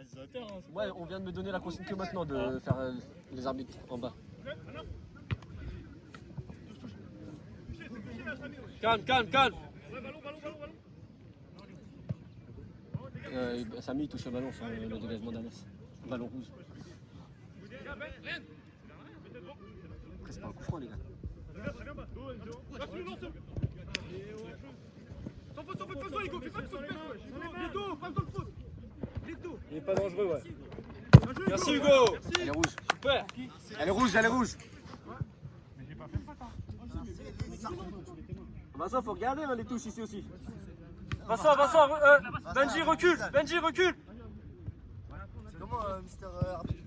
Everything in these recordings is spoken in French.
réalisateur. Hein, ouais, on vient de me donner la consigne que maintenant de faire les arbitres en bas. Calme, calme, calme. Samy touche le ballon sur le dégagement d'Anas. Ballon rouge. Après, c'est pas un coup franc, les gars. Sans faute, pas besoin, Hugo, fais pas de faute, Hugo, pas besoin de faute. il est pas dangereux, ouais. Merci Hugo. Elle est rouge. Super. Elle est rouge, elle est rouge. Vincent, faut regarder hein, les touches ici aussi. Vincent, Benji recule, Benji recule. C'est comment, Mister Arbitre?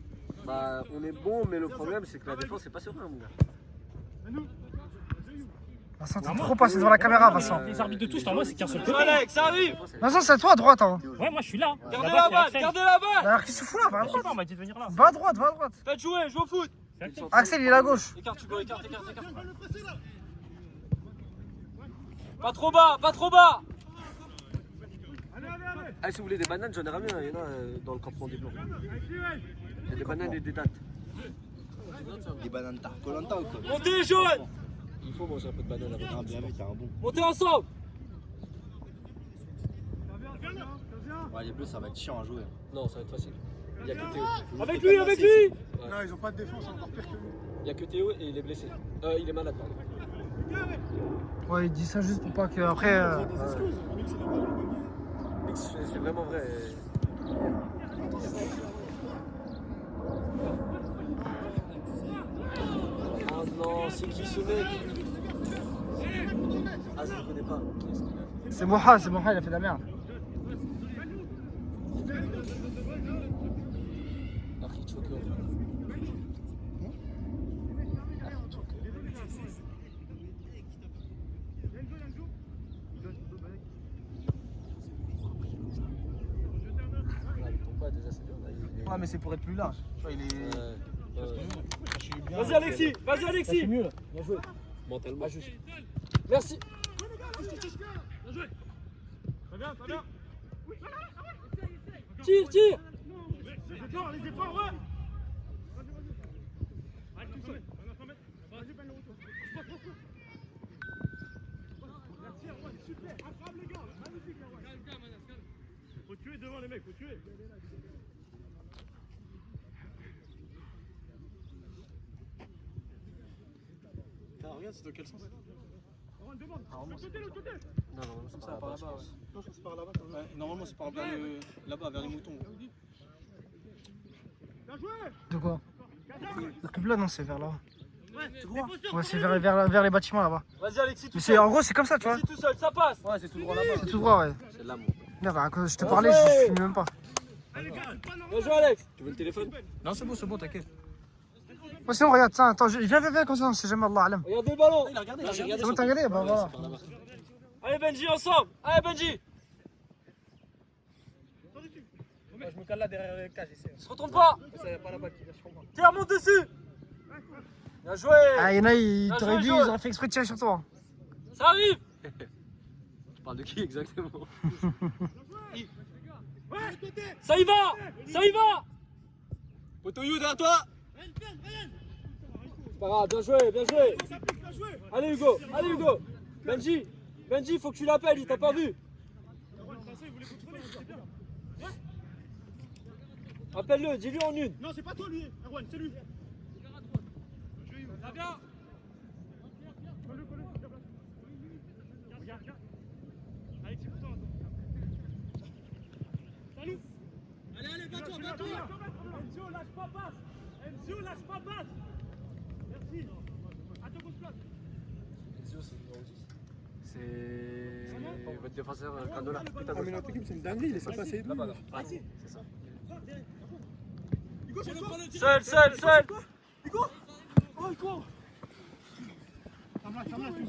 Bah, on est bon, mais le problème c'est que la défense c'est pas serein, mon gars. Vincent, t'es trop passé devant la caméra, Vincent. Les arbitres de touche, moi, c'est qu'un seul côté. Alex, ça arrive. Vincent, c'est à toi à droite. Hein. Ouais, moi, je suis là. Gardez la balle, gardez la balle. Alors, qu'est-ce que tu fous là? Va à Je sais pas, droite. on m'a dit de venir là. Va à droite, va à droite. Faites jouer, joue au foot. Axel, il est à gauche. Écarte Hugo, écarte. Pas trop bas, pas trop bas. Ah, si vous voulez des bananes, j'en ai ramené, il y en a dans le campement des Blancs. Il y a des bananes et des dattes. Des bananes tard. Colanta ou quoi? Montez, Joël. Il faut manger un peu de bananes avant. Ah, bien, t'as un bon. Montez ensemble. Ouais, les bleus, ça va être chiant à jouer. Non, ça va être facile. Il y a que Théo. Avec lui, avec lui. Non, ils ont pas de défense encore pire que nous. Il y a que Théo et il est blessé. Il est malade, pardon. Ouais, il dit ça juste pour pas que après. C'est vraiment vrai. Oh non, c'est qui ce mec? Ah, je le connais pas. C'est Moha, il a fait de la merde. Archichoker. Ouais, mais c'est pour être plus large. Tu vois, il est. Vas-y Alexis, vas-y Alexis. C'est mieux, là. Bien joué. Mentalement. Pas juste. Merci. Très bien. Tire. Les efforts, ouais. Arrête tout seul. Vas-y, le retour. Merci, Erwan, super. Attrape les gars, magnifique, Erwan. Calme. Faut tuer devant les mecs, faut tuer. Regarde, c'est dans quel sens? Erwan, demande. Le côté. Non, c'est par là-bas. Non, c'est par là-bas. Normalement, c'est par là-bas, vers les moutons. Bien joué. De quoi? Le club là, non, c'est vers là. Ouais, Ouais, c'est vers les bâtiments là-bas. Vas-y Alexis, tout Mais seul. en gros, c'est comme ça, tu vois. Vas-y tout seul, ça passe. Ouais, c'est tout droit là-bas. C'est tout droit, ouais. C'est là, mon. Merde, quand je te parlais, je filme même pas. Bien joué Alex. Tu veux le téléphone? Non, c'est bon, t'inquiète. Ouais, sinon, regarde, tiens, attends, viens, comme ça, on sait jamais, Allah alam. Regardez le ballon. Il a regardé, C'est bon, t'as regardé? Bah voilà. Allez Benji ensemble. Allez Benji. Je me cale là derrière le cage, ici. Se retourne pas. Ça y a pas la balle qui vient, je comprends. Tiens, monte dessus. Bien joué. Ah, il y en a, ils Bien t'auraient joué, vu, Joël. ils auraient fait exprès de tirer sur toi. Ça arrive. Tu parles de qui exactement? Ça y va. Potoyou derrière toi. C'est pas grave, bien joué. Allez Hugo. Benji, faut que tu l'appelles, il t'a pas vu. Appelle-le, dis-lui en une. Non, c'est pas toi lui, Erwan, c'est lui. Ça vient. Regarde. Allez, c'est pour toi. Salut. Allez, bats-toi. Enzio, lâche pas passe. Merci. À ta grosse place. C'est votre défenseur Canola. Ah, mais notre équipe, c'est une dinguerie, il laisse passer. Là-bas, c'est ça. Hugo, c'est toi. Seul. Hugo. Oh, Hugo.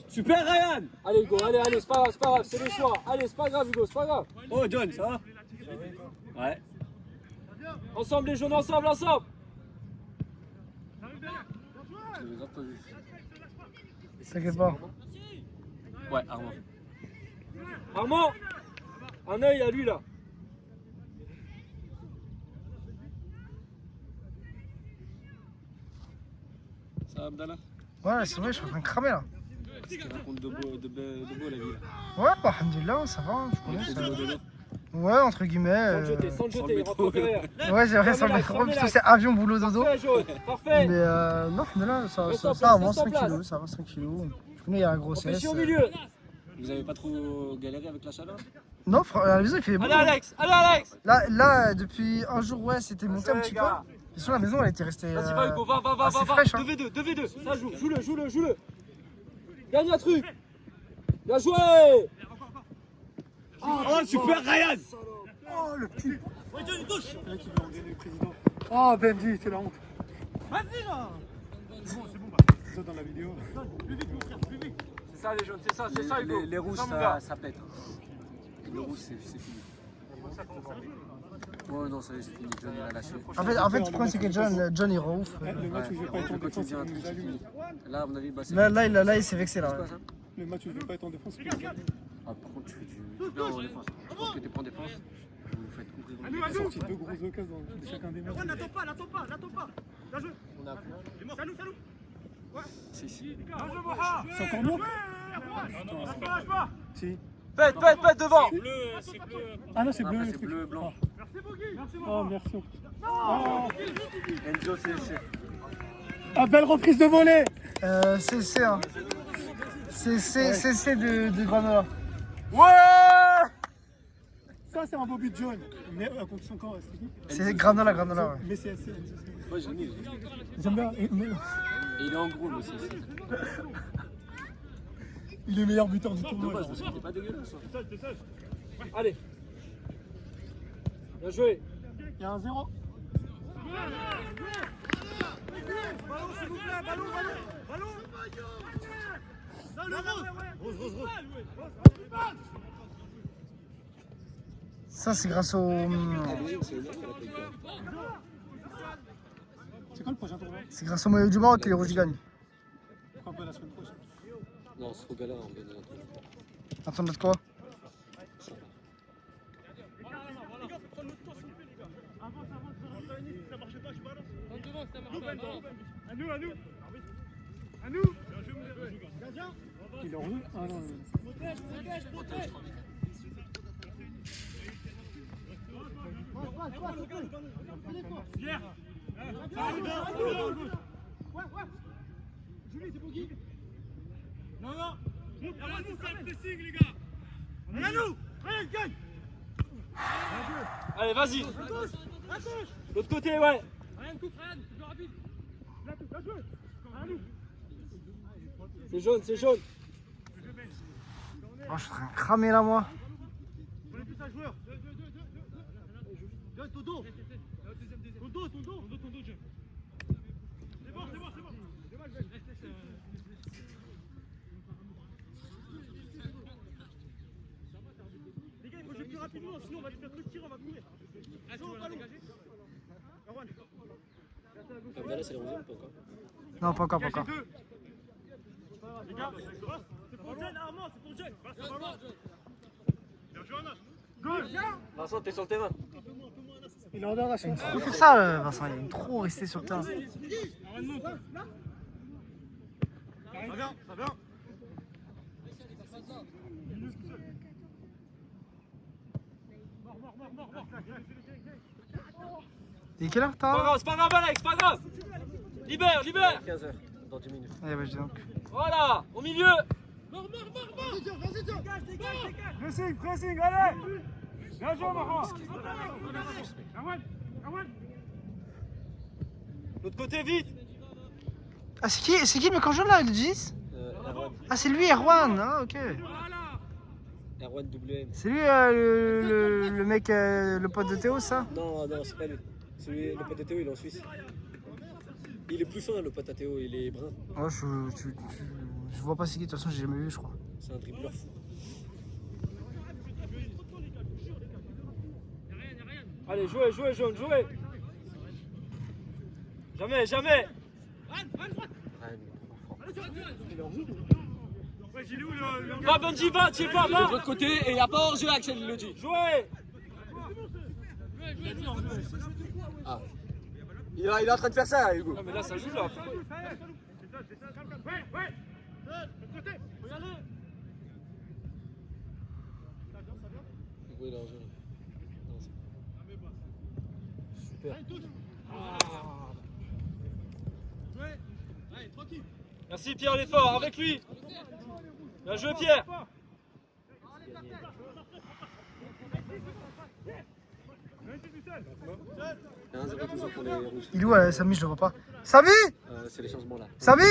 Super Ryan. Allez Hugo, allez, c'est pas grave, c'est le choix. Allez, c'est pas grave Hugo, c'est pas grave. Oh, John, ça va? Ouais. Ensemble les jaunes, ensemble. T'inquiète pas. Ouais, Armand, un œil à lui là. Ça va, Abdallah? Ouais, c'est vrai, je suis en train de cramer là. Qu'est-ce qu'il raconte de beau la vie là? Ouais, bah, alhamdoulilah, ça va, je connais. C'est Ça. le dodo. Ouais, entre guillemets. Sans le jeter, il rentre derrière. Ouais, c'est vrai, sans le mettre trop, parce que c'est avion, boulot, dodo. Parfait, jaune, parfait. Mais non, mais là, ça Reste en place, avance reste en place. tranquillo, ça avance tranquillo. Je connais, il y a la grossesse. Empêché au milieu. Vous avez pas trop galéré avec la chaleur? Non, à la maison, il fait beau. Allez, Alex, allez, Alex. Là, depuis un jour, ouais, c'était monté un petit peu. Et sur la maison, elle était restée. Vas-y, va, Hugo, va, assez fraîche, hein. 2v2, 2v2. Ça joue, joue-le. Gagne un truc. Bien joué. Oh, super, Ryan! Oh, le petit. Oh, Benji, c'est la honte. C'est ça, les jaunes, c'est ça, Hugo. Les rouges, C'est mon gars. ça pète. Les rouges, c'est fini. Oh non, ça y est, c'est fini. John, il a lâché. En fait, le problème, c'est que John, il rend ouf. Le match où je vais pas être en défense, c'est fini. Là, à mon avis, bah, c'est Là, il s'est vexé, là. quoi ça? Le match où je vais pas être en défense, c'est Ah, par contre, tu fais du bien en défense. Je pense que t'es pas en défense. Vous vous faites couvrir. sorti 2 grosses occasions de chacun des matchs. N'attends pas. Bien joué. Salut. Si. C'est encore mieux? Si. Pète devant. Ah non, c'est bleu. Après, le c'est truc. bleu, blanc. Oh, merci. Enzo, c'est. Ah, belle reprise de volée. C'est hein. C'est de Granola. Ouais. Ça, c'est un beau but jaune. Mais contre son corps, c'est qui? C'est Granola, ouais. Mais c'est assez. Moi, j'en ai. J'aime bien. Et il est en gros, mais c'est. Il est meilleur buteur du tournoi. Dommage, parce qu'il était pas dégueulasse. Allez. Bien joué. Il y a un 0. Ballon, s'il vous plaît. Ballon. Rose. Ça, c'est grâce au. C'est quoi le prochain tournoi? C'est grâce au maillot du Maroc que les Rouges gagnent. Un peu la semaine prochaine. Non, ce gars-là, on gagne un truc. Attends, de quoi? À nous. Il est en jeu? Ah non. Julie, c'est pour qui? Non. À nous, faire le pressing, les gars. À nous. Allez, gagne. Allez, vas-y. À gauche. L'autre côté, ouais. Ryan, coupe, plus rapide. Bien joué. À nous. C'est jaune. Oh, je suis en train de cramer là, moi. On est tous un joueur. Donne ton dos. Ton dos, Jeff. C'est bon. Dommage, reste. Les gars, il faut jouer plus rapidement, sinon on va te faire tout tirer, on va courir. Joue au ballon. Erwan. Abdallah, c'est le 11e ou pas encore? Non, pas encore. Les gars, c'est pour le jeune, Armand, c'est pour le jeune. Bien joué, Armand. Vincent, t'es sur le terrain. Il est en dehors, là, Il faut faire ça, Vincent. Il aime trop rester sur le terrain. Ça vient. Et quelle heure C'est pas t'as? grave, Alex, c'est pas grave. Libère. 15h, dans 10 minutes. Eh, bah, je dis donc. Voilà, au milieu. Pressing, allez. Bien joué, Marwan. L'autre côté, vite. Ah, c'est qui le mec en jaune là, le 10? Erwan. Ah, c'est lui, Erwan. Ah, ok. Erwan WM. C'est lui le mec, le pote de Théo, ça? Non, c'est pas lui. Le pote de Théo, il est en Suisse. Il est plus fin, le pote à Théo, il est brun. Ouais, je vois pas c'est qui, de toute façon, j'ai jamais vu, je crois. C'est un dribbleur fou. Allez, jouez, jaune, jouez. Jamais. Va, Benji, va, tu es pas, va. De l'autre côté, et il n'y a pas hors-jeu, Axel, il le dit. Jouez. Ah. Il est en train de faire ça, Hugo. Non, mais là, ça joue, là. Ouais, ouais. De côté. Regardez. Ça vient, ça vient. Oui, là, je... Super. Ouais. Allez, tranquille. Merci Pierre l'effort, avec lui. Bien joué Pierre. Il y a 1-0 toujours pour les rouges. Il est où Samy, je le vois pas. Samy C'est les changements là. Samy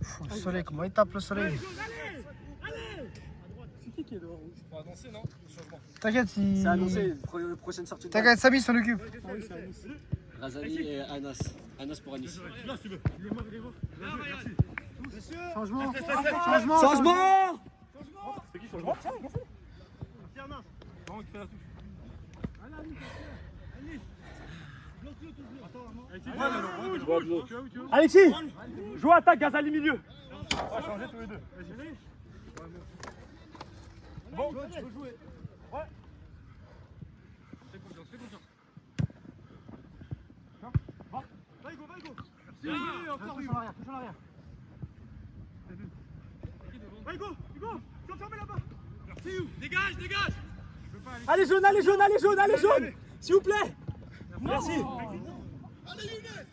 Pff, le soleil, comment il tape le soleil? C'est qui est dehors rouge? Faut annoncer, non? Le changement. T'inquiète, si... C'est annoncé, prochaine sortie de T'inquiète, Samy s'en occupe. Ah oui, c'est annoncé. Razali et Anas. Anas pour Anis. Là, si tu veux. Il est mort, il est mort. Merci. Changement. Changement. C'est qui changement? Tiens, mince. Vraiment qui fait la touche. Alexis, joue attaque, Gazali milieu. On va changer tous les deux. Vas-y. Bon, tu peux jouer. Ouais. Fais confiance, fais confiance. Va, Hugo, va, Hugo. Merci. Encore Hugo. Touche en arrière. Va, Hugo, Hugo. Tu vas fermer là-bas. Merci, Hugo. Dégage, dégage. Allez jaune, allez jaune, allez jaune, allez jaune. S'il vous plaît. Merci. Allez, Younes.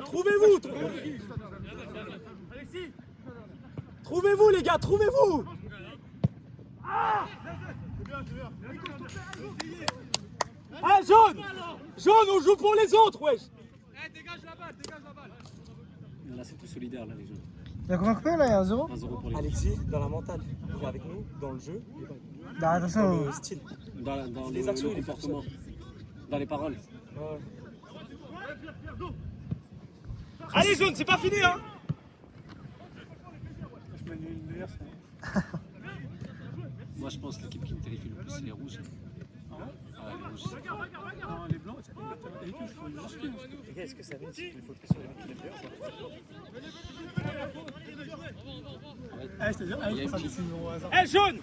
Trouvez-vous. Alexis. Trouvez-vous les gars, trouvez-vous. C'est bien, c'est bien. Ah jaune. Jaune, on joue pour les autres, wesh. Eh, dégage la balle, dégage la balle. Là, c'est tout solidaire là, les jeunes. Il y a combien de copains là? Il y a 1-0? 1-0 pour les rouges. Alexis, dans la mentale, il est avec nous, dans le jeu, Non, attention. le style. Dans Les actions, il est comportement. Dans les paroles. Allez jaune, c'est pas fini hein. Je mène une meilleure, ça. Moi, je pense que l'équipe qui me terrifie le plus, c'est les rouges. Ah ouais, les rouges. Non, les blancs, c'est pas les touches, il faut les marquer. Les gars, est-ce que ça veut dire qu'il faut pression les mecs qui l'aiment Ah, c'est-à-dire, Il y a une ça petite- c'est au hasard. Eh jaune.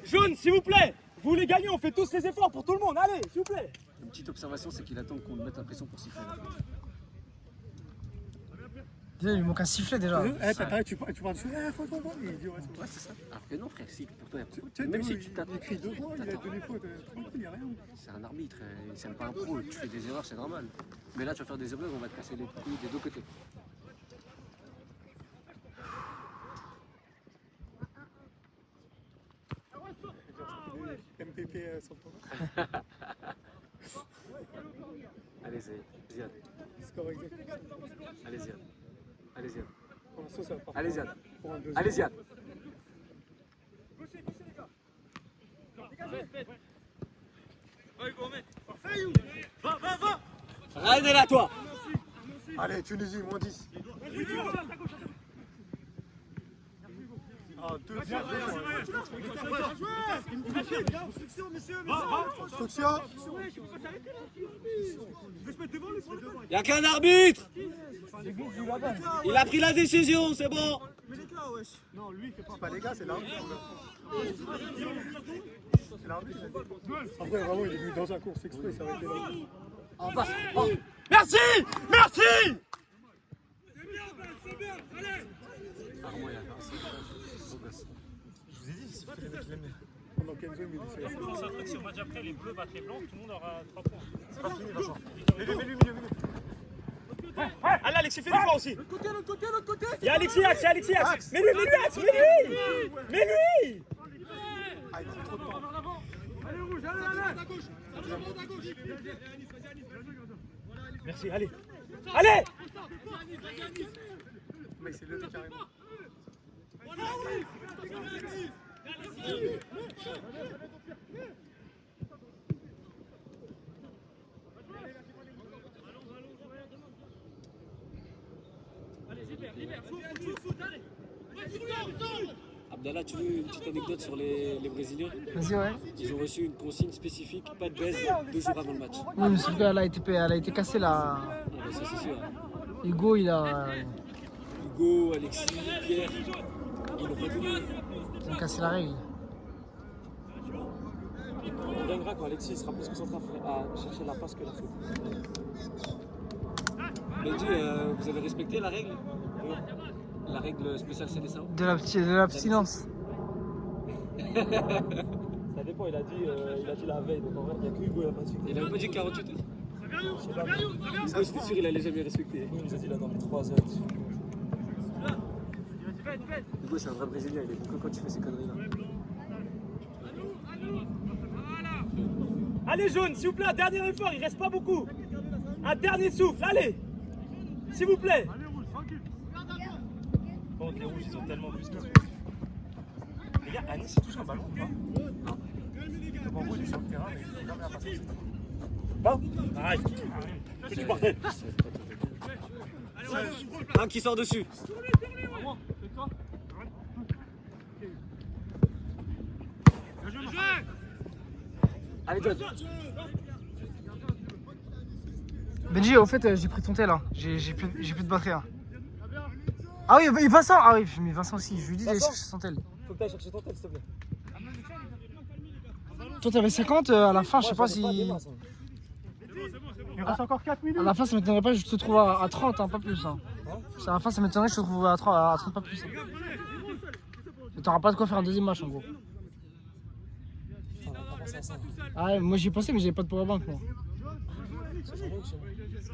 Jaune, s'il vous plaît. Vous voulez gagner, on fait tous les efforts pour tout le monde. Allez, s'il vous plaît. Une petite observation, c'est qu'il attend qu'on mette la pression pour siffler. Déjà, il lui manque un sifflet déjà. Tu parles dessus, faut. Il dit, ouais, Ouais, c'est ça. Alors que non, frère, si, pour toi, c'est même si tu il t'attends, écrit deux fois, il a donné faute. Tranquille, il n'y a rien. c'est un arbitre, c'est pas un pro, tu fais des erreurs, c'est normal. Mais là, tu vas faire des erreurs, on va te casser les couilles des deux côtés. MPP sur le temps. Allez, Ziad. Score exact. Allez, Ziad. Allez, Ziad. Pour l'instant, ça va pas. Allez, Ziad. Pour un deuxième. Allez, Ziad. Ryan est là, toi. Allez, Tunisie, moins 10. Ah, 2 Structure. Il n'y a qu'un arbitre. Il a pris la décision, c'est bon. C'est pas les gars, c'est l'arbitre. C'est l'arbitre. Après, vraiment, il est venu dans un cours exprès, ça aurait été long. Merci. Merci. Apparemment, il a fait un saut. Beau gosse. Pendant 15 secondes, il essaie. Si on va déjà après les bleus battent les blancs, tout le monde aura 3 points. C'est pas fini, Vincent. Mets-lui. Allez Alexis, fais l'effort aussi. L'autre côté. Il y a Alexis Axe, Mets-lui Axe, mets-lui. Ah, il prend trop de temps. Allez, rouge, allez. À gauche. Merci, allez. Allez. Mais c'est levé carrément. Abdallah, tu veux une petite anecdote sur les Brésiliens? Vas-y, ouais. Ils ont reçu une consigne spécifique, pas de baise, 2 jours avant le match. Oui, mais s'il te plaît, elle a été cassée là. Ah bah ça c'est sûr. Hugo, il a. Hugo, Alexis, Pierre, ils l'ont pas donné. Ils ont cassé la règle. On gagnera quand Alexis sera plus concentré à chercher la passe que la faute. Benji, vous avez respecté la règle? La règle spéciale CDSAO? De l'abstinence. Ça dépend, il a dit la veille, donc en vrai, il n'y a que Hugo, il n'a pas de suite. Il avait pas dit 48 heures? Ah, j'étais sûr, il allait jamais respecter. Il nous a dit là dans les 3 heures. Hugo, c'est un vrai Brésilien, il est bon que quand tu fais ces conneries-là. Allez, jaune, s'il vous plaît, un dernier effort, il reste pas beaucoup. Un dernier souffle, allez. S'il vous plaît. Bon, les rouges, ils ont tellement plus que. Les gars, Anis, il touche un ballon ou pas? Non. En gros, il est sur le terrain, mais il n'a jamais la passer. Bon, arrête. Fais du bordel. Un qui sort dessus. Allez, John. Benji, au fait, j'ai pris ton tel là. J'ai plus de batterie là. Ah oui, Vincent. Ah oui, mais Vincent aussi. Je lui dis d'aller chercher son tel. Faut que tu ailles chercher ton tel, s'il te plaît. Toi, t'avais 50 à la fin, je sais pas si. Il reste encore 4 minutes. À la fin, ça m'étonnerait pas que je te trouve à 30, hein, pas plus. Hein. À la fin, ça m'étonnerait que je te trouve à 30, pas plus. Et t'auras pas de quoi faire un deuxième match en gros. Ah ouais, moi j'y ai pensé, mais j'avais pas de powerbank moi.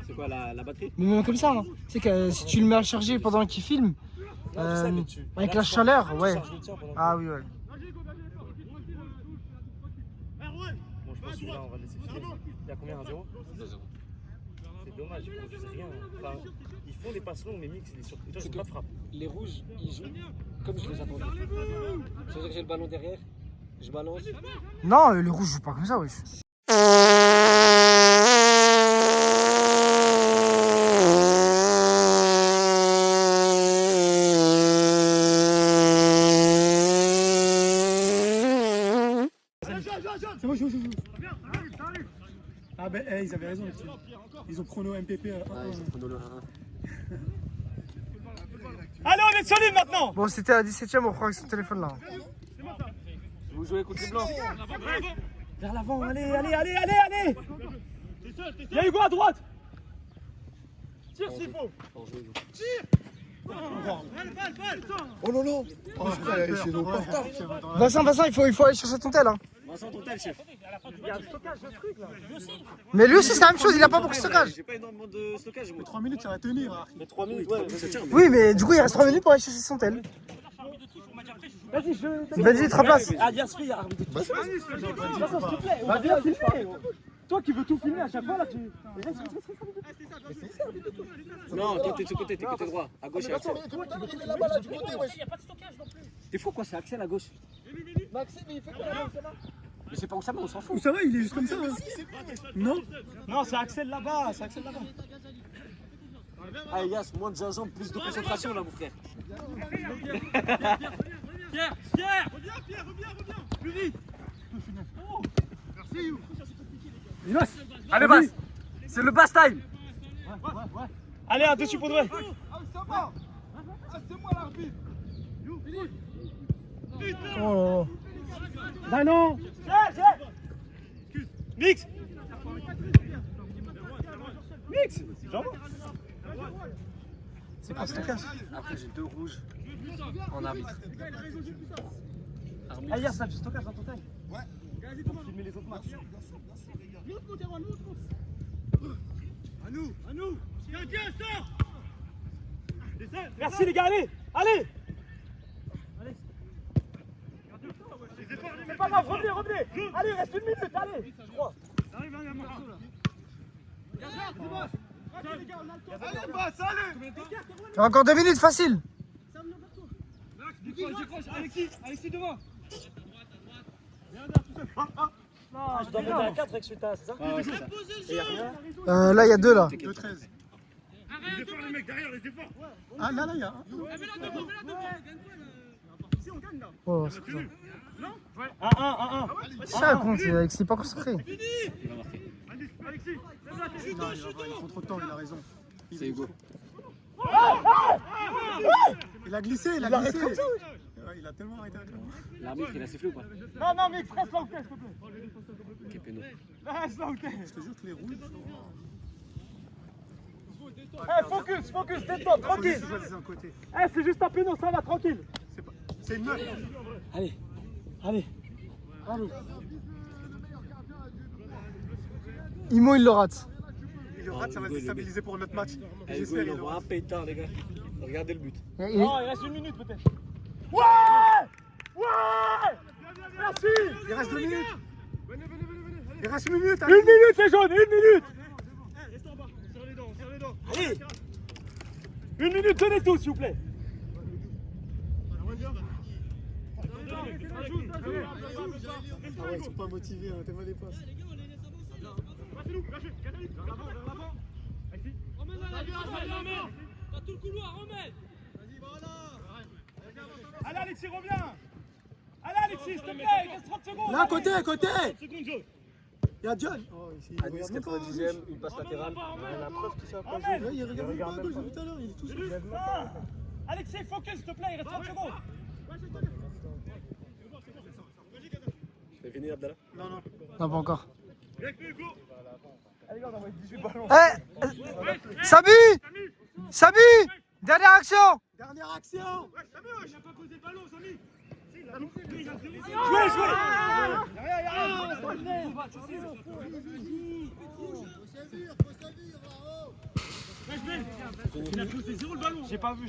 C'est quoi la batterie? Mais même comme ça, hein. Tu sais que si tu le mets à charger pendant qu'il filme, avec la chaleur, ouais. Ah oui, ouais. Bon, je pense que là, on va laisser filer. Il y a combien, 1-0? 2-0. C'est dommage, ils produisent rien. Enfin, ils font des passes longues, mais Mix, il est sur. Toi, C'est c'est pas de frappe. Les rouges, ils jouent comme je les attendais. C'est-à-dire que j'ai le ballon derrière, je balance. Non, les rouges jouent pas comme ça, wesh. C'est bon, je joue. Ah ben, ils avaient raison, les petits. Ils ont chrono MPP à 1. Ah, ils ont pris le 1-1. Allez, on est solide maintenant. Bon, c'était à 17ème, on prend avec son téléphone là. Vous jouez contre les blancs? Vers l'avant, allez. Il y a Hugo à droite. Tire s'il faut. Oh non, non. Oh, c'est nos portables. Vincent, il faut aller chercher ton tel. Hein. Vincent, ton tel, chef. Mais lui aussi, c'est la même chose, il a pas beaucoup de stockage. J'ai pas énormément de stockage, moi. 3 minutes, ça va tenir. Mais 3 minutes, Oui, ouais. ça tient. Oui, mais du coup, il reste 3 minutes pour aller chercher son tel. Vas-y, Vas-y, il te replace. Ah, Yasfi, arbitre. Vincent, s'il te plaît, on va bien filmer. Toi qui veux tout filmer à chaque fois, là, tu. Non, toi, t'es de ce côté, t'es côté droit. À gauche, et à Axel. T'es fou, quoi, c'est Axel à gauche. Mais c'est pas où ça va, on s'en fout. Où ça va, il est juste comme ça. Hein. Non. Non, c'est Axel là-bas, Allez, Yas, moins de gingembre, plus de concentration, là, mon frère. Pierre. Reviens. Plus vite. Merci. Allez, Bass. C'est le Bass time. Allez, un dessus pour Douai. Oh. Bah non. Mix. C'est quoi ce stockage? Après, j'ai 2 rouges en arbitre. Ah, hier, ça a du stockage dans ton time. Ouais. Pour filmer les autres matchs. À nous. Tiens, sors. Merci les gars, allez. C'est pas grave, revenez. Allez, il reste 1 minute, allez. Je crois. Allez, Bass, allez. Il y a encore 2 minutes, facile. Décroche, Alexis devant. Ah, je dois mettre à 4 avec Suta, c'est ça? Ah, ouais, c'est ça. Et y'a rien. Là, il y a 2 là. 2-13. Les efforts, les mecs, derrière, les efforts. Ah, là, il y a 1. Oh, c'est ça. 1-1. C'est ça, compte, c'est pas concentré. Il va marquer. Alexis, Non, il faut trop de temps, il a raison. C'est Hugo. Il a glissé, il a glissé. Ouais, il il a tellement arrêté avec la L'arbitre, il a sifflé ou pas? Non, non, Mix, reste là où t'es, s'il te plaît. Ok, péno. Reste là où t'es. Je te jure que les rouges. Eh, focus, détends, tranquille. Choisis un côté. Eh, c'est juste un péno, ça va, tranquille. C'est une meuf. Allez. Imo, il le rate. Il le rate, ça va le déstabiliser pour notre match. Eh, Hugo, J'espère il qu'il le envoie un rate. pétard, les gars. Regardez le but. Il- Non, il reste une minute peut-être. Ouais. Merci. Il reste 2 minutes. Il reste 1 minute. Une minute, les jaunes, 1 minute. Allez. 1 minute, tenez tous, s'il vous plaît. Ah ouais, ils sont pas motivés, hein, t'es mal les passes. Allez, Alexis, reviens. Allez, Alexis, s'il te plaît, il reste 30 secondes. Là, côté. 30 secondes, Joe. Il y a John. Oh, ici, il Anis, regarde même pas. 90e, une passe latérale. La preuve que ça va pas Emmène. jouer. Ouais, il regarde même pas à gauche depuis tout à l'heure. Il est tout C'est seul. juste ça. Alexis, focus, s'il te plaît, il reste 30 secondes. C'est fini, Abdallah? Non. Non, pas encore. Allez, gars, on envoie 18 ballons. Eh Sabi dernière action. Dernière action. Il n'a pas posé le ballon, Samy. Jouez. Il a posé 0 le ballon. J'ai pas vu,